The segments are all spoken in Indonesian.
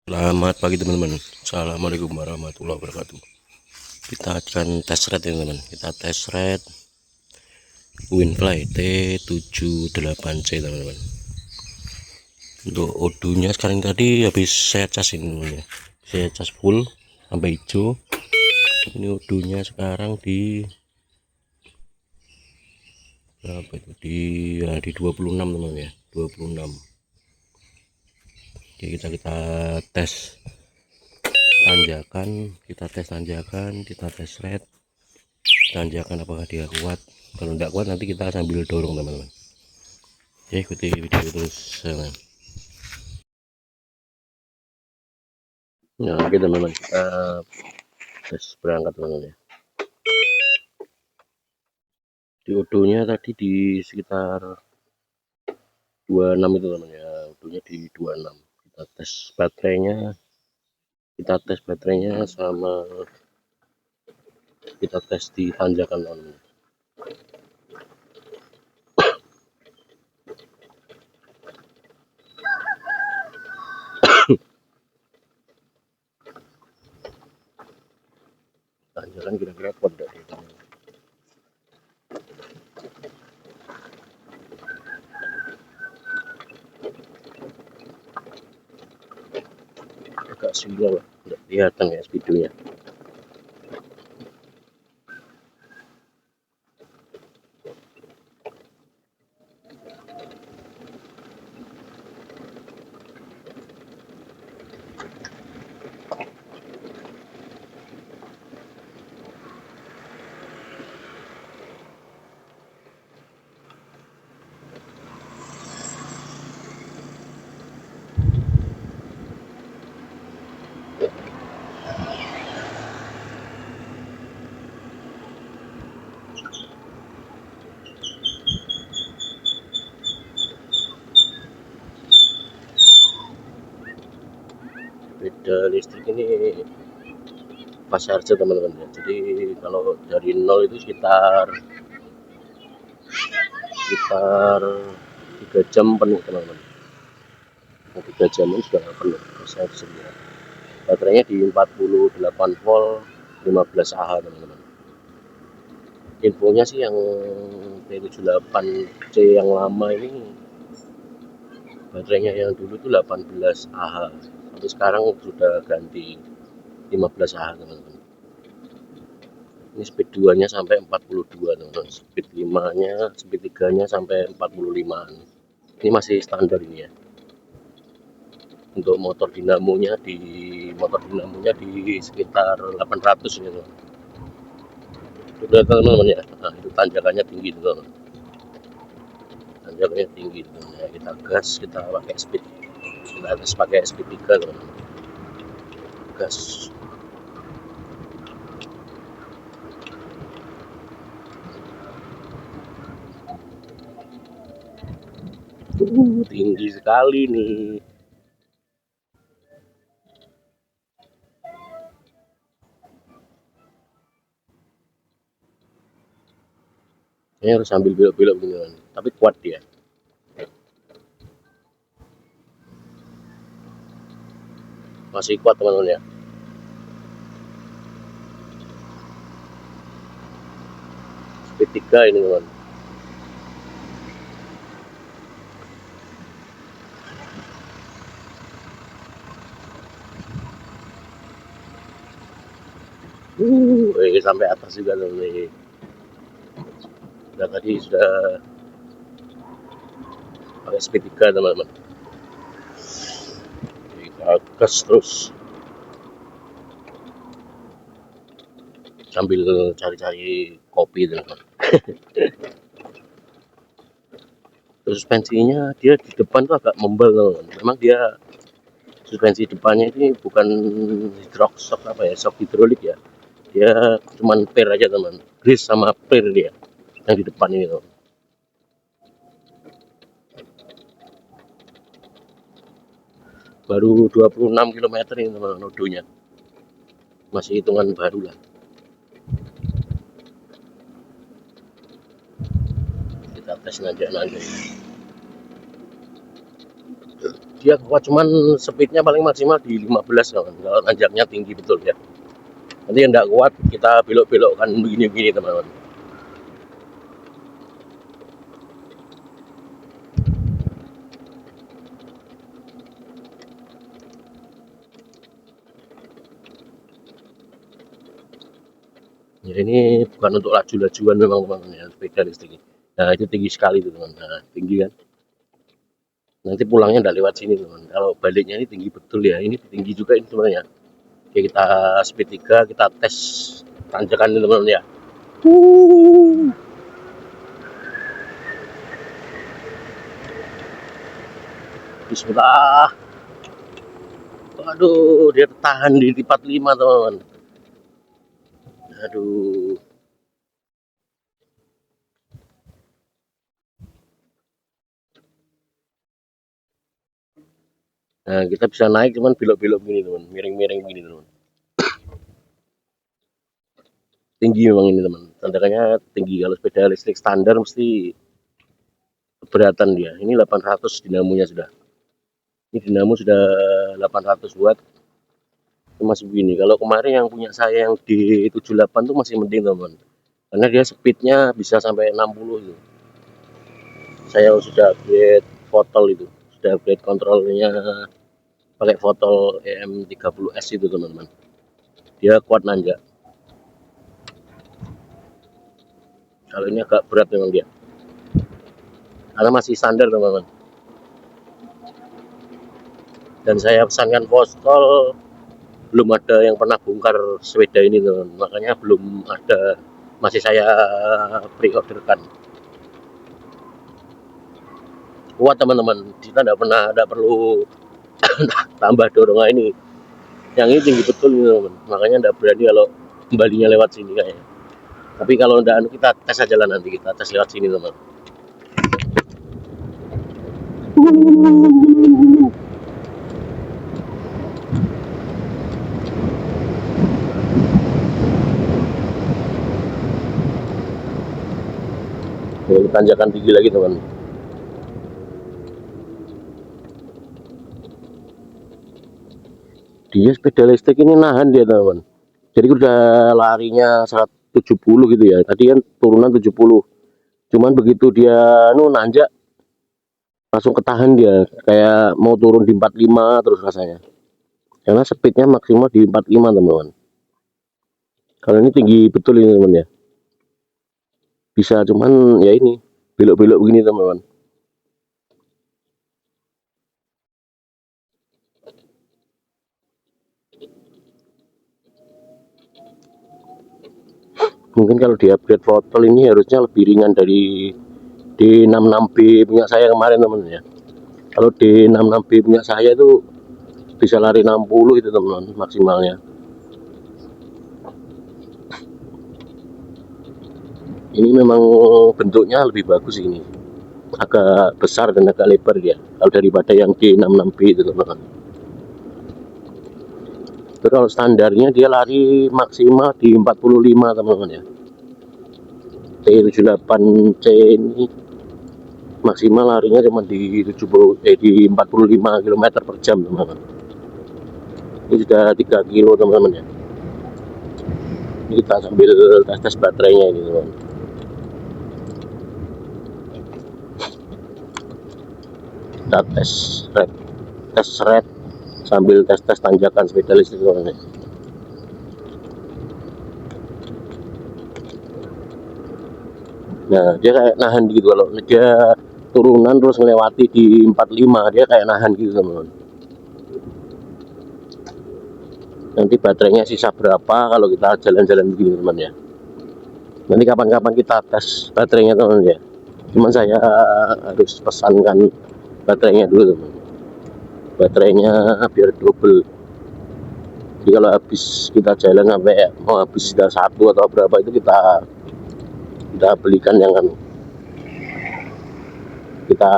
Selamat pagi teman-teman. Assalamualaikum warahmatullahi wabarakatuh. Kita akan tes red ya teman-teman. Kita tes red Winfly T78C teman-teman. Untuk odunya sekarang tadi habis saya cas ini teman-teman. Saya cas full sampai hijau. Ini odunya sekarang di berapa itu? Di 26 teman-teman ya. 26. Jadi kita tes tanjakan, kita tes red tanjakan apakah dia kuat. Kalau tidak kuat nanti kita sambil dorong teman-teman. Oke, ikuti video terus. Nah, oke teman-teman, kita tes berangkat teman-teman ya. Di odonya tadi di sekitar 26 itu teman ya, odonya di 26. Kita tes baterainya sama kita tes di tanjakan teman-teman. Tanjakan kira-kira kuat enggak ya teman-teman. Agak silau lah, enggak kelihatan ya speedonya. Beda listrik ini pas charger teman-teman ya. Jadi kalau dari 0 itu sekitar 3 jam penuh teman-teman. 3 jam ini sudah penuh charger ya. Baterainya di 48 volt 15 Ah teman-teman. Infonya sih yang T78C yang lama ini baterainya yang dulu tuh 18 Ah, tapi sekarang sudah ganti 15 Ah teman-teman. Ini speed 2 nya sampai 42 teman-teman, speed 5 nya, speed 3 nya sampai 45an. Ini masih standar ini ya. Untuk motor dinamonya di sekitar 800 gitu. Udah teman-teman ya. Nah, itu tanjakannya tinggi teman-teman. Tanjakannya tinggi teman-teman ya. Kita gas, kita pakai speed. Kita gas pakai speed 3 teman-teman. Gas. Tinggi sekali nih. Ini harus sambil belok-belok gini kan. Tapi kuat dia. Masih kuat teman-teman ya. Speed 3 ini teman. Sampai atas juga teman-teman. Nah, tadi sudah pakai speed 3 teman-teman. Kita gas terus sambil cari-cari kopi teman-teman. Terus suspensinya dia di depan tuh agak membel teman-teman. Memang dia suspensi depannya ini bukan shock apa ya, shock hidrolik ya. Dia cuman per aja teman, grease sama per dia yang di depan ini teman. Baru 26 km ini teman nodonya, masih hitungan baru lah. Kita tes nanjak-nanjak. dia kuat, cuman speednya paling maksimal di 15 kawan. Kalau nanjaknya tinggi betul ya. Nanti yang tidak kuat kita belok-belokkan begini-begini teman-teman. Jadi ini bukan untuk laju-lajuan memang teman-teman ya, sepeda listrik. Nah itu tinggi sekali tuh teman. Nah tinggi kan. Nanti pulangnya tidak lewat sini teman. Kalau baliknya ini tinggi betul ya. Ini tinggi juga ini sebenarnya. Oke, kita speed 3, kita tes tanjakan ini teman-teman ya. Bismillah. Aduh, dia tertahan di 45 teman-teman. Aduh. Nah, kita bisa naik cuman belok-belok begini teman, miring-miring begini teman. Tinggi memang ini teman, tandakannya tinggi. Kalau sepeda listrik standar mesti keberatan dia. Ini 800 dinamonya sudah. Ini dinamo sudah 800 watt. Masih begini. Kalau kemarin yang punya saya yang di 78 tuh masih mending teman, karena dia speednya bisa sampai 60 itu. Saya sudah upgrade fotol itu, sudah upgrade kontrolnya pakai fotol EM30S itu teman-teman. Dia kuat nanjak. Kalau ini agak berat memang dia, karena masih standar teman-teman. Dan saya pesankan fotol, belum ada yang pernah bongkar sepeda ini teman, makanya belum ada, masih saya pre-orderkan. Kuat teman-teman, kita tidak perlu tambah dorongan ini. Yang ini tinggi betul teman-teman, makanya tidak berani kalau kembalinya lewat sini kayaknya. Tapi kalau tidak, kita tes aja lah, nanti kita tes lewat sini teman. Ini tanjakan tinggi lagi teman. Dia sepeda listrik ini nahan dia teman. Jadi udah larinya 170 gitu ya. Tadi kan turunan 70. Cuman begitu dia nanjak langsung ketahan dia, kayak mau turun di 45 terus rasanya. Karena speednya maksimal di 45 teman-teman. Kalau ini tinggi betul ini teman ya. Bisa cuman ya ini belok-belok begini teman-teman. Mungkin kalau di upgrade fotol ini harusnya lebih ringan dari D66B punya saya kemarin teman ya. Kalau D66B punya saya itu bisa lari 60 itu teman maksimalnya. Ini memang bentuknya lebih bagus ini, agak besar dan agak lebar dia kalau daripada yang D66B itu teman-teman. Terus kalau standarnya dia lari maksimal di 45 teman-teman ya. T78C ini maksimal larinya cuma di 45 km per jam teman-teman. Ini sudah 3 kilo teman-teman ya. Ini kita sambil tes baterainya ini teman-teman. Kita tes red sambil tes tanjakan sepeda listrik teman-teman. Nah dia kayak nahan gitu, kalau dia turunan terus melewati di 45 dia kayak nahan gitu teman-teman. Nanti baterainya sisa berapa kalau kita jalan-jalan begini teman ya. Nanti kapan-kapan kita tes baterainya teman ya. Cuman saya harus pesankan baterainya dulu teman. Baterainya biar double. Jadi kalau habis kita jalan sampai mau habis sudah 1 atau berapa itu kita belikan yang kan, kita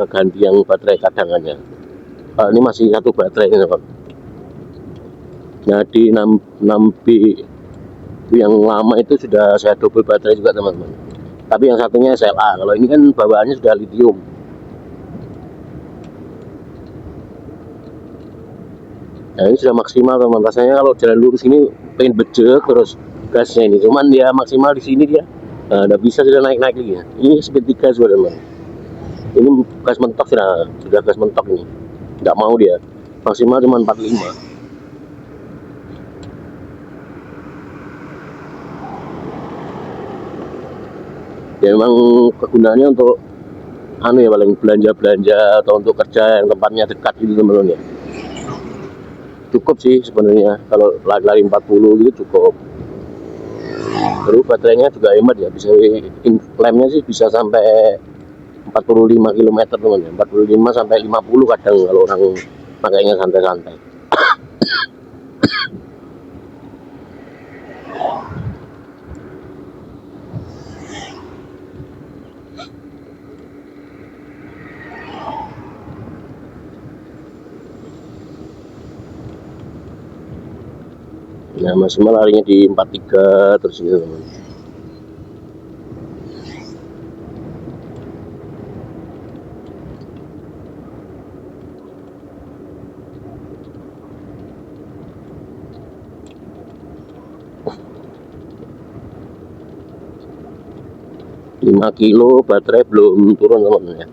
ganti yang baterai cadangannya. Ini masih 1 baterai ini teman. Nah di 6B yang lama itu sudah saya double baterai juga teman-teman, tapi yang satunya SLA. Kalau ini kan bawaannya sudah lithium. Nah ini sudah maksimal teman, rasanya kalau jalan lurus ini pengen bejek terus gasnya ini, cuman dia maksimal di sini dia nggak bisa sudah naik-naik lagi ya. Ini speed 3 sudah teman, ini gas mentok, sudah gas mentok ini, nggak mau dia, maksimal cuma 45. Ya memang kegunaannya untuk anu ya, paling belanja-belanja atau untuk kerja yang tempatnya dekat gitu teman-teman ya. Cukup sih sebenarnya kalau lari-lari 40 gitu cukup. Terus baterainya juga hemat ya, bisa klaimnya sih bisa sampai 45 km teman ya, 45 sampai 50 kadang kalau orang pakainya santai-santai. Nah maksimal larinya di 43 terus gitu teman. Lima kilo baterai belum turun teman ya.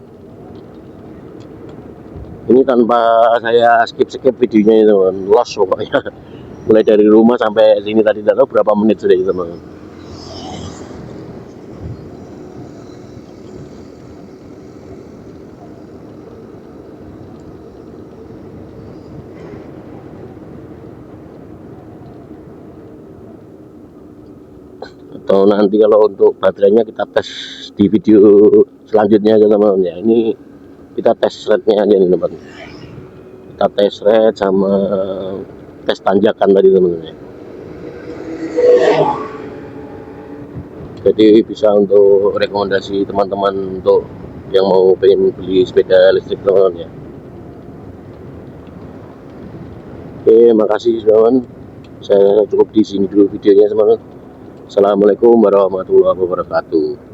Ini tanpa saya skip videonya itu teman, lost pokoknya. Mulai dari rumah sampai sini tadi tidak tahu berapa menit sudah itu teman. Atau nanti kalau untuk baterainya kita tes di video selanjutnya aja teman-teman ya. Ini kita tes rate-nya aja nih teman, kita tes rate sama tes tanjakan tadi teman-teman ya. Jadi bisa untuk rekomendasi teman-teman untuk yang mau pengen beli sepeda listrik teman-teman ya. Oke, makasih teman-teman, saya cukup di sini dulu videonya teman-teman. Assalamualaikum warahmatullahi wabarakatuh.